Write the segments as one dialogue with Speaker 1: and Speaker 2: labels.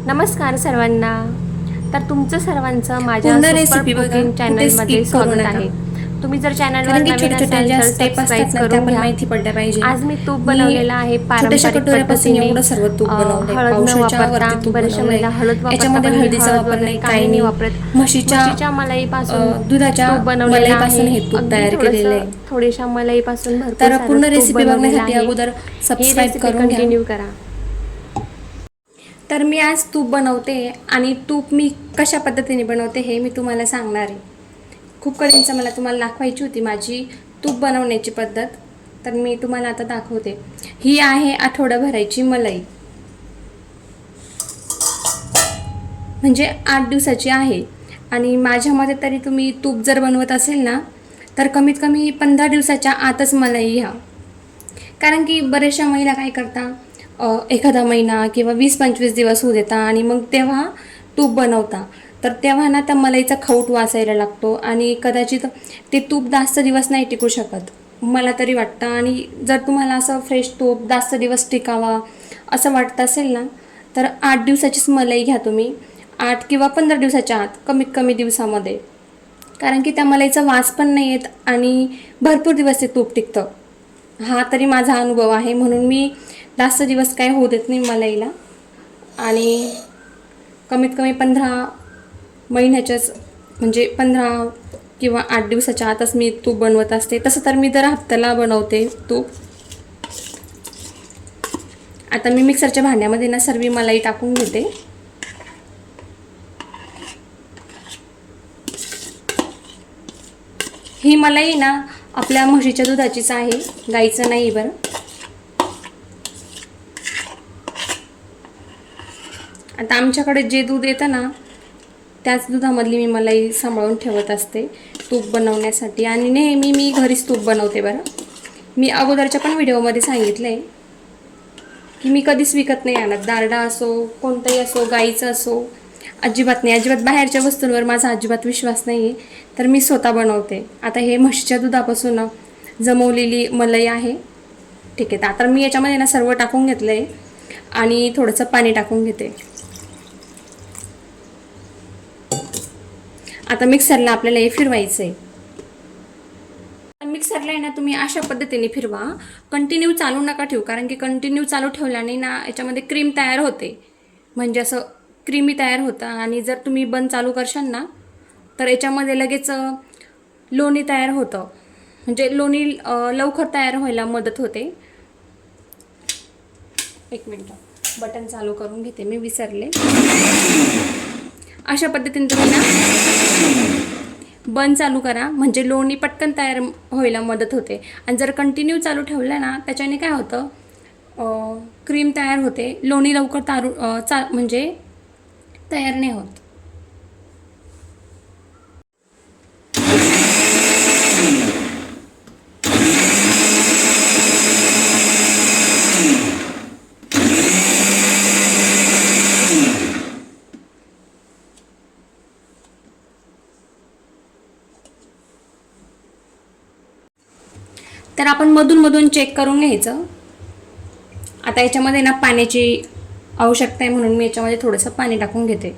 Speaker 1: नमस्कार सर्वांना. तर तुमचं सर्वांचं माझ्या
Speaker 2: पूर्ण
Speaker 1: सुपर
Speaker 2: रेसिपी बघा,
Speaker 1: कुकिंग
Speaker 2: कुठे
Speaker 1: चॅनलमध्ये
Speaker 2: स्किप करू
Speaker 1: स्वागत
Speaker 2: नका.
Speaker 1: आहे. तुम्ही जर चॅनलवर
Speaker 2: कारण की
Speaker 1: नवीन
Speaker 2: छोट्या छोट्या
Speaker 1: असाल
Speaker 2: ज्या
Speaker 1: तर
Speaker 2: स्टेप
Speaker 1: सबस्क्राईब
Speaker 2: असतात ना त्या
Speaker 1: करून
Speaker 2: पण
Speaker 1: घ्या.
Speaker 2: माहिती पडल्या पाहिजे.
Speaker 1: आज मी तूप
Speaker 2: मी
Speaker 1: बनवलेलं आहे
Speaker 2: छोट्याशा
Speaker 1: पारंपरिक
Speaker 2: कटोऱ्यापासून
Speaker 1: पद्धतीने.
Speaker 2: एवढं सर्व तूप बनवलंय,
Speaker 1: हळद न
Speaker 2: पावशेरच्या
Speaker 1: वापरता
Speaker 2: वरती तूप
Speaker 1: बऱ्याचशा
Speaker 2: बनवलंय.
Speaker 1: महिला हळद वापरता,
Speaker 2: याच्यामध्ये
Speaker 1: पण मी
Speaker 2: हळदीचा
Speaker 1: हळद
Speaker 2: वापर
Speaker 1: वगैरे
Speaker 2: नाही,
Speaker 1: काही नाही वापरत.
Speaker 2: म्हशीच्या
Speaker 1: मलाईपासून तूप
Speaker 2: दुधाच्या
Speaker 1: बनवलेलं
Speaker 2: मलाईपासून
Speaker 1: आहे.
Speaker 2: हे तूप
Speaker 1: अगदी
Speaker 2: तयार केलेलं
Speaker 1: थोडंसं
Speaker 2: आहे.
Speaker 1: थोड्याशा मलाईपासून भरपूर
Speaker 2: तर
Speaker 1: सारं
Speaker 2: पूर्ण
Speaker 1: तूप
Speaker 2: रेसिपी
Speaker 1: बनवलेलं
Speaker 2: बघण्यासाठी
Speaker 1: आहे.
Speaker 2: अगोदर
Speaker 1: ही
Speaker 2: सबस्क्राईब
Speaker 1: रेसिपी
Speaker 2: करून घ्या.
Speaker 1: कंटिन्यू करा.
Speaker 2: तर मी आज तूप बनवते आणि तूप मी कशा पद्धतीने बनवते हे मी तुम्हाला सांगणार आहे. खूप कधींचं मला तुम्हाला दाखवायची होती माझी तूप बनवण्याची पद्धत, तर मी तुम्हाला आता दाखवते. ही आहे आठवडाभराची मलाई, म्हणजे 8 दिवसाची आहे. आणि माझ्यामध्ये तरी तुम्ही तूप जर बनवत असेल ना तर कमीत कमी 15 दिवसाच्या आतच मलाई घ्या. कारण की बऱ्याचशा महिला काय करता, एखादा महिना किंवा 20-25 दिवस होऊ देता आणि मग तेव्हा तूप बनवता. तर तेव्हा ना त्या मलाईचा खौट वासायला लागतो आणि कदाचित ते तूप जास्त दिवस नाही टिकू शकत, मला तरी वाटतं. आणि जर तुम्हाला असं फ्रेश तूप जास्त दिवस टिकावा असं वाटतं असेल ना तर 8 दिवसाचीच मलाई घ्या तुम्ही. 8 किंवा 15 दिवसाच्या आत, कमीत कमी दिवसामध्ये. कारण की त्या मलाईचा वास पण नाही येत आणि भरपूर दिवस ते तूप टिकतं. हा तरी माझा अनुभव आहे, म्हणून मी जास्त दिवस काय होऊ देत नाही मलाईला. आणि कमीत कमी 15 महिन्याच्याच, म्हणजे 15 किंवा 8 दिवसाच्या आतच मी तूप बनवत असते. तसं तर मी दर हप्त्याला बनवते तूप. आता मी मिक्सरच्या भांड्यामध्ये ना सर्व मलाई टाकून घेते. ही मलाई ना आपल्या म्हशीच्या दुधाचीच आहे, गाईचं नाही बरं. आता आमच्याकडे जे दूध येतं ना त्याच दुधामधली मी मलाई सांभाळून ठेवत असते तूप बनवण्यासाठी. आणि नेहमी मी घरीच तूप बनवते बरं. मी अगोदरच्या पण व्हिडिओमध्ये सांगितलं आहे की मी कधीच विकत नाही आणत. डालडा असो, कोणतंही असो, गाईचं असो, अजिबात नाही. अजिबात बाहेरच्या वस्तूंवर माझा अजिबात विश्वास नाही आहे. तर मी स्वतः बनवते. आता हे म्हशीच्या दुधापासून जमवलेली मलाई आहे. ठीक आहे, आता मी याच्यामध्ये ना सर्व टाकून घेतलं आहे आणि थोडंसं पाणी टाकून घेते. आता मिक्सरला आपल्याला हे फिरवायचं आहे. मिक्सरला आहे ना तुम्ही अशा पद्धतीने फिरवा, कंटिन्यू चालू नका ठेवू. कारण की कंटिन्यू चालू ठेवल्याने ना याच्यामध्ये क्रीम तयार होते, म्हणजे असं क्रीमी तयार होतं. आणि जर तुम्ही बंद चालू करशाल ना तर याच्यामध्ये लगेच लोणी तयार होतं, म्हणजे लोणी लवकर तयार व्हायला मदत होते. एक मिनटं, बटन चालू करून घेते, मी विसरले. अशा पद्धतीने तुम्ही ना बंद चालू करा, म्हणजे लोणी पटकन तयार व्हायला मदत होते. आणि जर कंटिन्यू चालू ठेवलं ना त्याच्याने काय होतं, क्रीम तयार होते, लोणी लवकर म्हणजे तयार नाही होत. तर आपण मधून मधून चेक करून घ्यायचं. आता याच्यामध्ये ना पाण्याची आवश्यकता आहे, म्हणून मी याच्यामध्ये थोडंसं पाणी टाकून घेते.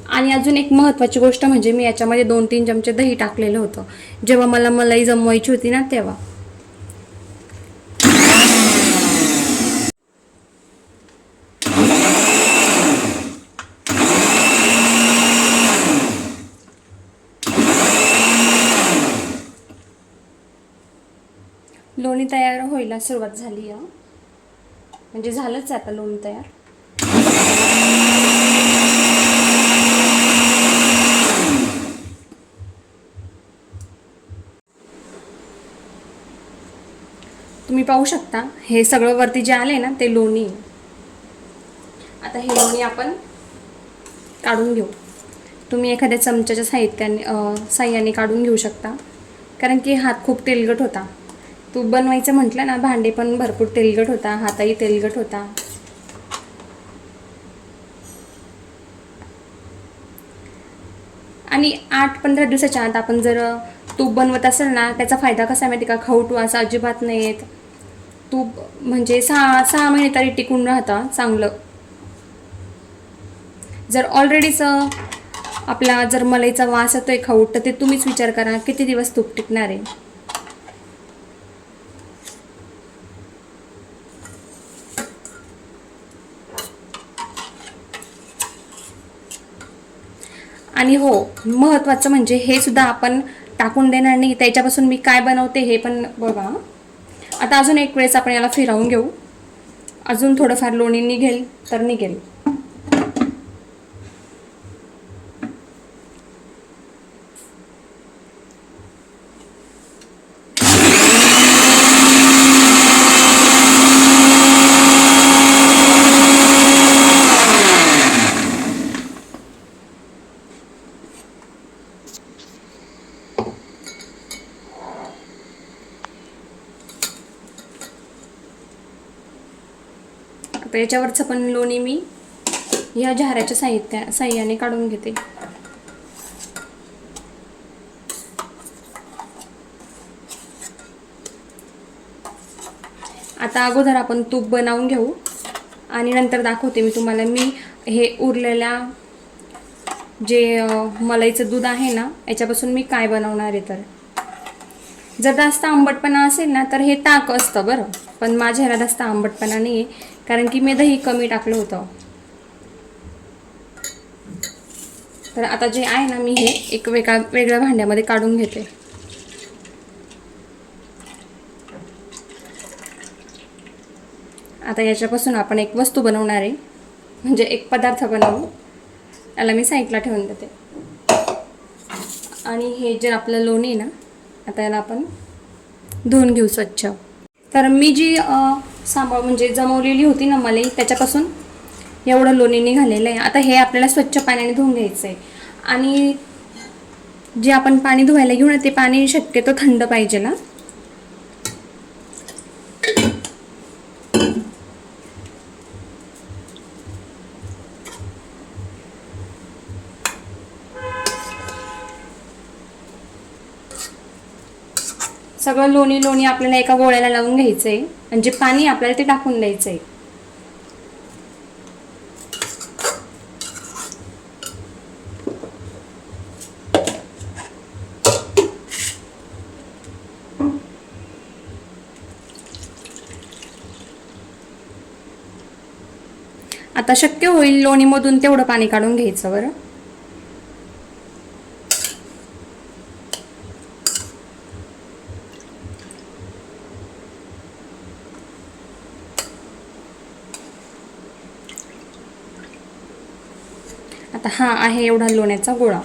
Speaker 2: आणि अजून एक महत्त्वाची गोष्ट म्हणजे मी याच्यामध्ये 2-3 चमचे दही टाकलेलं होतं जेव्हा मला मलाई जमवायची होती ना तेव्हा. लोणी तयार व्हायला सुरुवात झाली आहे, म्हणजे झालंच आता लोणी तयार. तुम्ही पाहू शकता हे सगळं वरती जे आले ना ते लोणी. आता हे लोणी आपण काढून घेऊ. तुम्ही एखाद्या चमच्याच्या साह्याने काढून घेऊ शकता, कारण की हात खूप तेलकट होता. तूप बनवायचं म्हटलं ना भांडे पण भरपूर तेलकट होता, हातही तेलकट होता. आणि 8-15 दिवसाच्या आत आपण जर तूप बनवत असेल ना त्याचा फायदा कसा माहिती का, खवट वास अजिबात नाही येत. तूप म्हणजे 6 महिने तरी टिकून राहतं चांगलं. जर ऑलरेडीच आपला जर मलाईचा वास येतोय खाऊ, तर ते तुम्हीच विचार करा किती दिवस तूप टिकणार आहे. आणि हो, महत्त्वाचं म्हणजे हे सुद्धा आपण टाकून देणार नाही. त्याच्यापासून मी काय बनवते हे पण बघा. आता अजून एक वेळेस आपण याला फिरवून घेऊ. अजून थोडंफार लोणी निघेल तर निघेल. आता याच्यावरचं पण लोणी मी या झाऱ्याच्या साह्याने काढून घेते. आता अगोदर आपण तूप बनवून घेऊ आणि नंतर दाखवते मी तुम्हाला मी हे उरलेल्या जे मलाईचं दूध आहे ना, याच्यापासून मी काय बनवणार आहे. तर जर जास्त आंबटपणा असेल ना तर हे ताक असतं बरं, पण माझ्या ह्याला जास्त आंबटपणा नाही आहे कारण की मी दही कमी टाकलं होतं. तर आता जे आहे ना, मी हे एक वेगळ्या भांड्यामध्ये काढून घेते. आता याच्यापासून आपण एक वस्तू बनवणार आहे, म्हणजे एक पदार्थ बनवू. याला मी साईडला ठेवून देते. आणि हे जे आपलं लोणी आहे ना, आता याला आपण धुवून घेऊ स्वच्छ. तर मी जी म्हणजे जमवलेली होती ना मलाई, त्याच्यापासून एवढं लोणी निघालेलं आहे. आता हे आपल्याला स्वच्छ पाण्याने धुवून घ्यायचं आहे. आणि जे आपण पाणी धुवायला घेऊ ना, ते पाणी शक्यतो थंड पाहिजे ना. सगळं लोणी आपल्याला एका गोळ्याला लावून घ्यायचं आहे आणि जे पाणी आपल्याला ते टाकून द्यायचं आहे. आता शक्य होईल लोणीमधून तेवढं पाणी काढून घ्यायचं बरं. आता हा आहे एवढा लोण्याचा गोळा.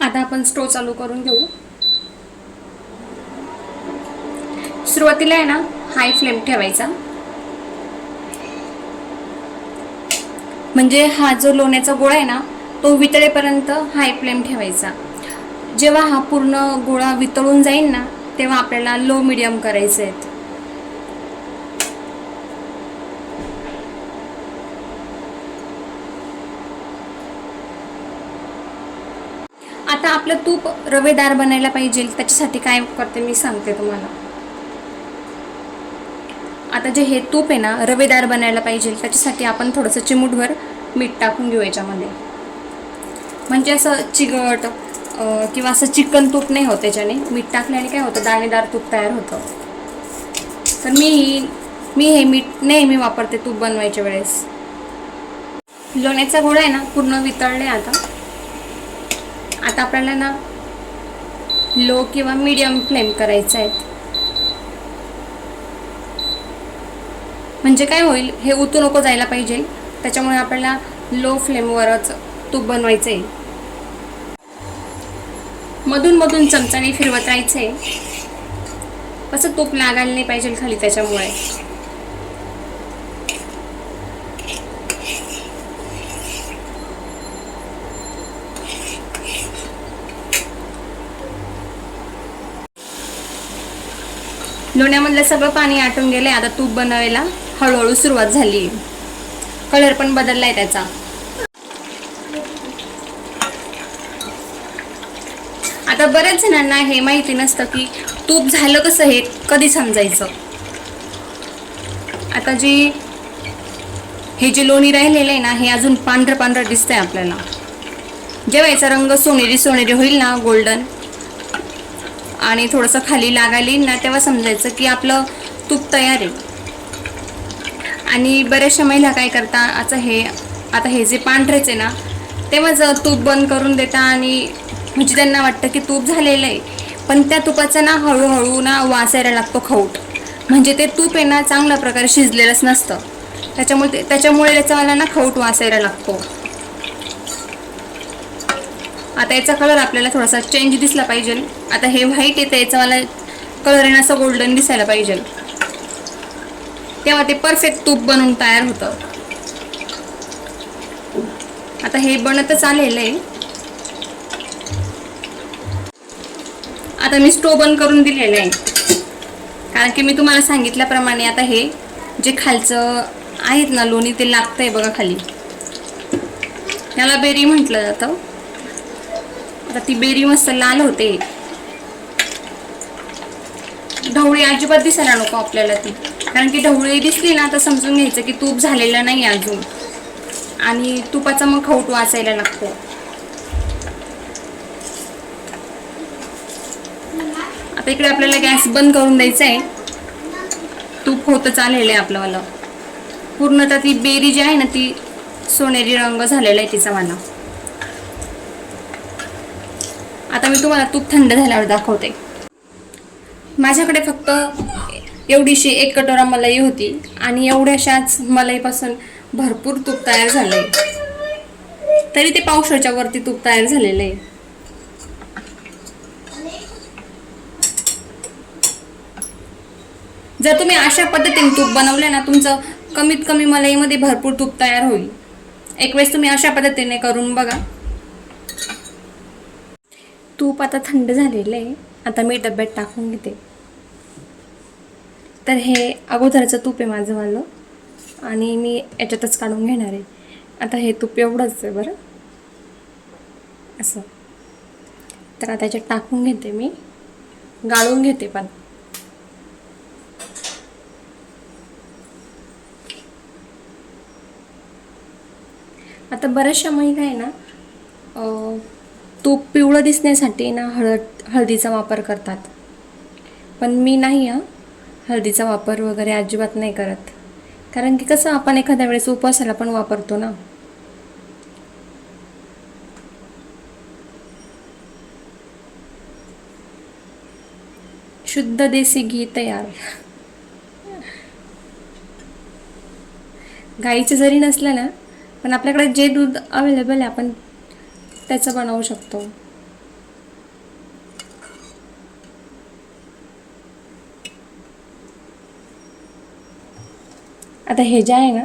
Speaker 2: आता आपण स्टोव चालू करून घेऊ. सुरुवातीला आहे ना, हाय फ्लेम ठेवायचा. म्हणजे हा जो लोण्याचा गोळा आहे ना, तो वितळेपर्यंत हाय फ्लेम ठेवायचा. जेव्हा हा पूर्ण गोळा वितळून जाईल ना, तेव्हा आपल्याला लो मिडियम करायचे आहेत. आता आपलं तूप रवेदार बनायला पाहिजे, त्याच्यासाठी काय करते मी सांगते तुम्हाला. आता जे हे तूप आहे ना, रवेदार बनायला पाहिजे, त्याच्यासाठी आपण थोडंसं चिमूटभर मीठ टाकून घेऊ याच्यामध्ये. म्हणजे असं चिकट किंवा असं चिकन तूप नाही होत त्याच्याने. मीठ टाकल्याने काय होतं, दाणेदार तूप तयार होतं. तर मी हे मीठ नेहमी वापरते तूप बनवायच्या वेळेस. लोण्याचा गोळा आहे ना, पूर्ण वितळले. आता आपल्याला ना लो किंवा मीडियम फ्लेम करायचं आहे. म्हणजे काय होईल, हे उतू नको जायला पाहिजे, त्याच्यामुळे आपल्याला लो फ्लेमवरच तूप बनवायचं आहे. मधून मधून चमचाने फिरवत राहायचं आहे, कसं तूप लागायला नाही पाहिजे खाली, त्याच्यामुळे. लोण्यामधलं सगळं पाणी आटून गेले. आता तूप बनवायला हळूहळू सुरुवात झाली. कलर पण बदललाय त्याचा. आता बऱ्याच जणांना हे माहिती नसतं की तूप झालं कसं हे कधी समजायचं. आता हे जे लोणी राहिलेलं आहे ना, हे अजून पांढरं पांढरं दिसतंय आपल्याला. जेव्हा याचा रंग सोनेरी सोनेरी होईल ना, गोल्डन, आणि थोडंसं खाली लागायला येईल ना, तेव्हा समजायचं की आपलं तूप तयार आहे. आणि बऱ्याचशा महिला काय करतात, आता हे जे पांढरेच आहे ना, तेव्हाच तूप बंद करून देता आणि म्हणजे त्यांना वाटतं की तूप झालेलं आहे, पण त्या तुपाचा ना हळूहळू ना वासायला लागतो खौट. म्हणजे ते तूप आहे ना चांगल्या प्रकारे शिजलेलंच नसतं, त्याच्यामुळे त्याचा मला ना खौट वासायला लागतो. आता याचा कलर आपल्याला थोडासा चेंज दिसला पाहिजे. आता हे व्हाईट येतं, याचा मला कलर आहे ना असं गोल्डन दिसायला पाहिजे, तेव्हा ते परफेक्ट तूप बनवून तयार होतं. आता हे बनतच आलेलं आहे. आता मी स्टोव बंद करून दिलेलं आहे, कारण की मी तुम्हाला सांगितल्याप्रमाणे आता हे जे खालचं आहेत ना लोणी, ते लागतंय बघा खाली. याला बेरी म्हटलं जातं. आता ती बेरी मस्त लाल होते. ढवळी अजिबात दिसायला नको आपल्याला ती, कारण की ढवळी दिसली ना तर समजून घ्यायचं की तूप झालेलं नाही अजून, आणि तुपाचा मग खौट वाचायला लागतो. आता इकडे आपल्याला गॅस बंद करून द्यायचा आहे. तूप होतच आलेलं आहे आपलं. पूर्णतः ती बेरी जी आहे ना ती सोनेरी रंग झालेला आहे तिचा मला. आता मी तुम्हाला तूप थंड झाल्यावर दाखवते. माझ्याकडे फक्त एवढीशी 1 कटोरा मलाई होती आणि एवढ्याशाच मलाईपासून भरपूर तूप तयार झालंय. तरी ते पावशेरच्या वरती तूप तयार झालेलं आहे. जर तुम्ही अशा पद्धतीने तूप बनवले ना, तुमचं कमीत कमी मलाईमध्ये भरपूर तूप तयार होईल. एक वेळेस तुम्ही अशा पद्धतीने करून बघा. तूप आता थंड झालेलं आहे. आता मी डब्यात टाकून घेते. तर हे अगोदरचं तूप आहे माझंवालं, आणि मी याच्यातच काढून घेणार आहे. आता हे तूप एवढंच आहे बरं, असं. तर आता याच्यात टाकून घेते मी, गाळून घेते पण. आता बऱ्याचशा महिला आहे ना, तूप पिवळं दिसण्यासाठी ना हळदीचा वापर करतात, पण मी नाही हळदीचा वापर वगैरे अजिबात नाही करत. कारण की कसं आपण एखाद्या वेळेस उपवासाला पण वापरतो ना. शुद्ध देसी घी तयार. गाईचं जरी नसलं ना, पण आपल्याकडे जे दूध अवेलेबल आहे आपण त्याचं बनवू शकतो. आता हे जे आहे ना,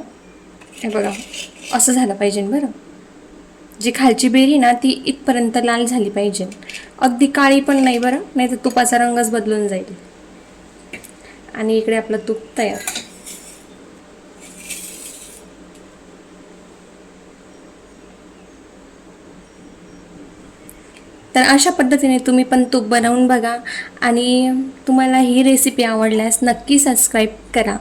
Speaker 2: हे बघा असं झालं पाहिजे बरं. जी खालची बेरी ना ती इथपर्यंत लाल झाली पाहिजे, अगदी काळी पण नाही बरं, नाही तर तुपाचा रंगच बदलून जाईल. आणि इकडे आपलं तूप तयार. तर अशा पद्धतीने तुम्ही पण तूप बनवून बघा, आणि तुम्हाला ही रेसिपी आवडल्यास नक्की सबस्क्राईब करा.